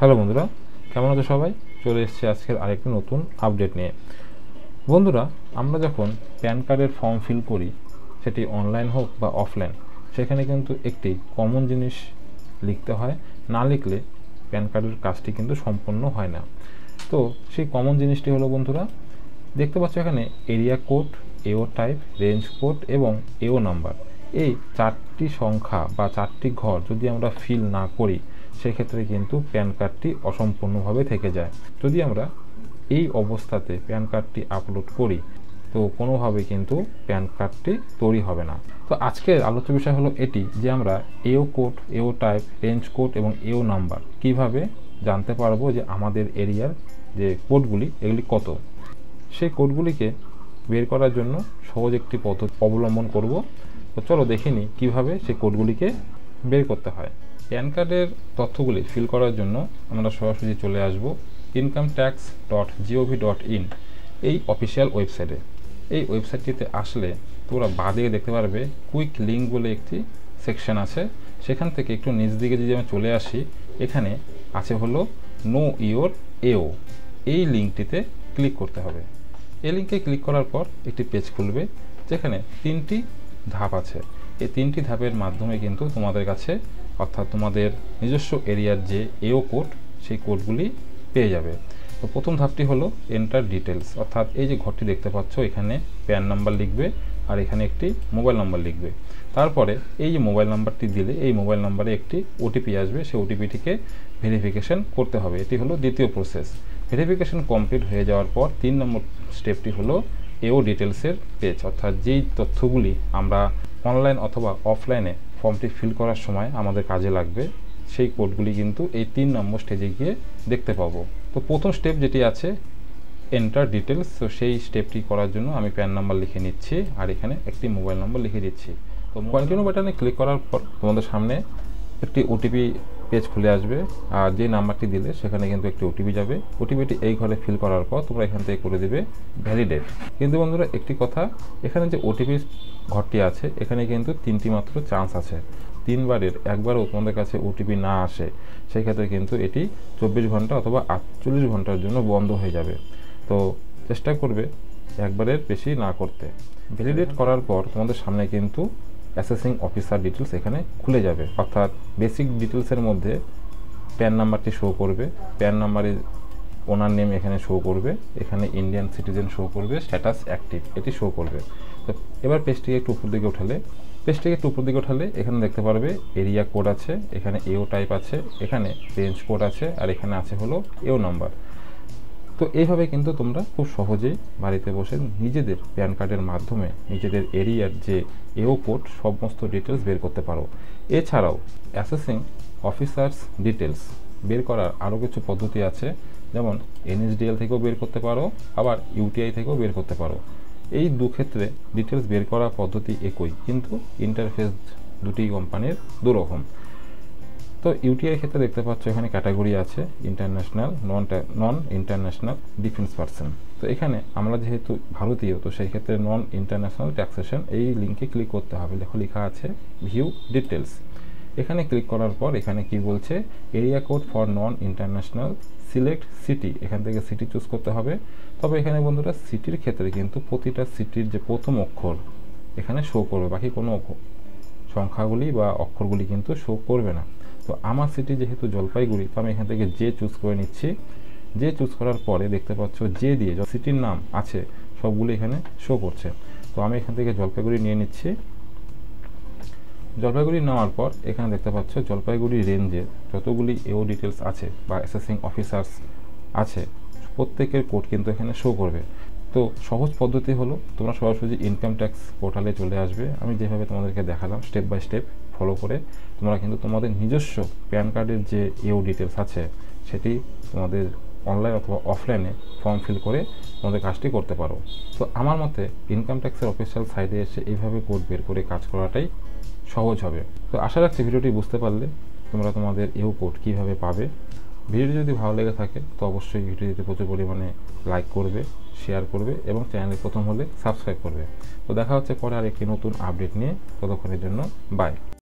Hello বন্ধুরা, কেমন আছো সবাই? চলে এসেছি আজকের আরেকটি নতুন আপডেট নিয়ে। বন্ধুরা, আমরা যখন প্যান কার্ডের ফর্ম ফিল করি, সেটি অনলাইন হোক বা অফলাইন, সেখানে কিন্তু একটি কমন জিনিস লিখতে হয়। না লিখলে প্যান কার্ডের কাজটি কিন্তু সম্পন্ন হয় না। তো সেই কমন জিনিসটি হলো বন্ধুরা, দেখতে পাচ্ছ এখানে এরিয়া কোড, এও টাইপ, রেঞ্জ কোড এবং এও নাম্বার। এই চারটি সংখ্যা বা চারটি ঘর যদি আমরা ফিল না করি, সেক্ষেত্রে কিন্তু প্যান কার্ডটি অসম্পূর্ণভাবে থেকে যায়। যদি আমরা এই অবস্থাতে প্যান কার্ডটি আপলোড করি, তো কোনোভাবে কিন্তু প্যান কার্ডটি তৈরি হবে না। তো আজকের আলোচ্য বিষয় হলো এটি যে আমরা এও কোড, এও টাইপ, রেঞ্জ কোড এবং এও নাম্বার কিভাবে জানতে পারবো যে আমাদের এরিয়ার যে কোডগুলি এগুলি কত। সেই কোডগুলিকে বের করার জন্য সহজ একটি পদ্ধতি অবলম্বন করব। তো চলো দেখে নিই কীভাবে সেই কোডগুলিকে বের করতে হয়। প্যান কার্ডের তথ্যগুলি ফিল করার জন্য আমরা সরাসরি চলে আসব incometax.gov.in এই অফিসিয়াল ওয়েবসাইটে। এই ওয়েবসাইটটিতে আসলে তোমরা বাঁদিকে দেখতে পারবে কুইক লিঙ্ক বলে একটি সেকশন আছে। সেখান থেকে একটু নিচ দিকে যদি আমি চলে আসি, এখানে আছে হলো নো ইওর এও। এই লিঙ্কটিতে ক্লিক করতে হবে। এই লিঙ্কে ক্লিক করার পর একটি পেজ খুলবে, যেখানে তিনটি ধাপ আছে। এই তিনটি ধাপের মাধ্যমে কিন্তু তোমাদের কাছে, অর্থাৎ তোমাদের নিজস্ব এরিয়ার যে এও কোড, সেই কোডগুলি পেয়ে যাবে। তো প্রথম ধাপটি হলো এন্টার ডিটেলস, অর্থাৎ এই যে ঘরটি দেখতে পাচ্ছ, এখানে প্যান নাম্বার লিখবে আর এখানে একটি মোবাইল নাম্বার লিখবে। তারপরে এই যে মোবাইল নাম্বারটি দিলে এই মোবাইল নাম্বারে একটি ওটিপি আসবে, সেই ওটিপিটিকে ভেরিফিকেশন করতে হবে। এটি হলো দ্বিতীয় প্রসেস। ভেরিফিকেশন কমপ্লিট হয়ে যাওয়ার পর 3 নম্বর স্টেপটি হলো এও ডিটেলসের পেজ, অর্থাৎ যেই তথ্যগুলি আমরা অনলাইন অথবা অফলাইনে ফর্মটি ফিল করার সময় আমাদের কাজে লাগবে, সেই কোডগুলি কিন্তু এই 3 নম্বর স্টেজে গিয়ে দেখতে পাবো। তো প্রথম স্টেপ যেটি আছে এন্টার ডিটেলস, তো সেই স্টেপটি করার জন্য আমি প্যান নাম্বার লিখে নিচ্ছি আর এখানে একটি মোবাইল নম্বর লিখে দিচ্ছি। তো কন্টিনিউ বাটনে ক্লিক করার পর তোমাদের সামনে একটি ওটিপি পেজ খুলে আসবে, আর যে নাম্বারটি দিলে সেখানে কিন্তু একটি ওটিপি যাবে। ওটিপিটি এই ঘরে ফিল করার পর তোমরা এখান থেকে করে দেবে ভ্যালিডেট। কিন্তু বন্ধুরা একটি কথা, এখানে যে ওটিপি ঘরটি আছে, এখানে কিন্তু 3টি মাত্র চান্স আছে। 3 বারের একবারও তোমাদের কাছে ওটিপি না আসে, সেই ক্ষেত্রে কিন্তু এটি 24 ঘন্টা অথবা 48 ঘন্টার জন্য বন্ধ হয়ে যাবে। তো চেষ্টা করবে একবারের বেশি না করতে। ভ্যালিডেট করার পর তোমাদের সামনে কিন্তু অ্যাসেসিং অফিসার ডিটেলস এখানে খুলে যাবে, অর্থাৎ বেসিক ডিটেলসের মধ্যে প্যান নাম্বারটি শো করবে, প্যান নাম্বারের ওনার নেম এখানে শো করবে, এখানে ইন্ডিয়ান সিটিজেন শো করবে, স্ট্যাটাস অ্যাক্টিভ এটি শো করবে। তো এবার পেজটিকে একটু উপর দিকে উঠালে এখানে দেখতে পারবে এরিয়া কোড আছে, এখানে এও টাইপ আছে, এখানে রেঞ্জ কোড আছে, আর এখানে আছে হলো এও নাম্বার। তো এইভাবে কিন্তু তোমরা খুব সহজেই বাড়িতে বসে নিজেদের প্যান কার্ডের মাধ্যমে নিজেদের এরিয়ার যে এও কোড সমস্ত ডিটেলস বের করতে পারো। এছাড়াও অ্যাসেসিং অফিসার্স ডিটেলস বের করার আরও কিছু পদ্ধতি আছে, যেমন NSDL থেকেও বের করতে পারো, আবার UTI থেকেও বের করতে পারো। এই দু ক্ষেত্রে ডিটেলস বের করার পদ্ধতি একই, কিন্তু ইন্টারফেস দুটি কোম্পানির দুরকম। তো ইউটিআই ক্ষেত্রে দেখতে পাচ্ছ এখানে ক্যাটাগরি আছে ইন্টারন্যাশনাল, নন ইন্টারন্যাশনাল ডিফেন্স পার্সন। তো এখানে আমরা যেহেতু ভারতীয়, তো সেই ক্ষেত্রে নন ইন্টারন্যাশনাল ট্যাক্সেশন এই লিঙ্কে ক্লিক করতে হবে। লেখা আছে ভিউ ডিটেলস। এখানে ক্লিক করার পর এখানে কি বলছে, area code for non international, select city, এখান থেকে সিটি চুজ করতে হবে। তবে এখানে বন্ধুরা সিটির ক্ষেত্রে কিন্তু প্রতিটা সিটির যে প্রথম অক্ষর এখানে শো করবে, বাকি কোনো সংখ্যাগুলি বা অক্ষরগুলি কিন্তু শো করবে না। তো আমার সিটি যেহেতু জলপাইগুড়ি, তো আমি এখান থেকে যে চুজ করে নিচ্ছি। যে চুজ করার পরে দেখতে পাচ্ছ যে দিয়ে সিটির নাম আছে সবগুলো এখানে শো করছে। তো আমি এখান থেকে জলপাইগুড়ি নিয়ে নিচ্ছি। জলপাইগুড়ি নেওয়ার পর এখানে দেখতে পাচ্ছ জলপাইগুড়ি রেঞ্জের যতগুলি এও ডিটেলস আছে বা অ্যাসেসিং অফিসার্স আছে, প্রত্যেকের কোড কিন্তু এখানে শো করবে। তো সহজ পদ্ধতি হলো তোমরা সরাসরি ইনকাম ট্যাক্স পোর্টালে চলে আসবে। আমি যেভাবে তোমাদেরকে দেখালাম স্টেপ বাই স্টেপ ফলো করে তোমরা কিন্তু তোমাদের নিজস্ব প্যান কার্ডের যে এও ডিটেলস আছে সেটি তোমাদের অনলাইন অথবা অফলাইনে ফর্ম ফিল করে তোমাদের কাজটি করতে পারো। তো আমার মতে ইনকাম ট্যাক্সের অফিসিয়াল সাইটে এসে এইভাবে কোড বের করে কাজ করাটাই সহজ হবে। তো আশা রাখছি ভিডিওটি বুঝতে পারলে তোমরা তোমাদের এও কোড কীভাবে পাবে। ভিডিওটি যদি ভালো লেগে থাকে তো অবশ্যই ভিডিওটিতে প্রচুর পরিমাণে লাইক করবে, শেয়ার করবে এবং চ্যানেলে প্রথম হলে সাবস্ক্রাইব করবে। তো দেখা হচ্ছে পরে আর একটি নতুন আপডেট নিয়ে, ততক্ষণের জন্য বাই।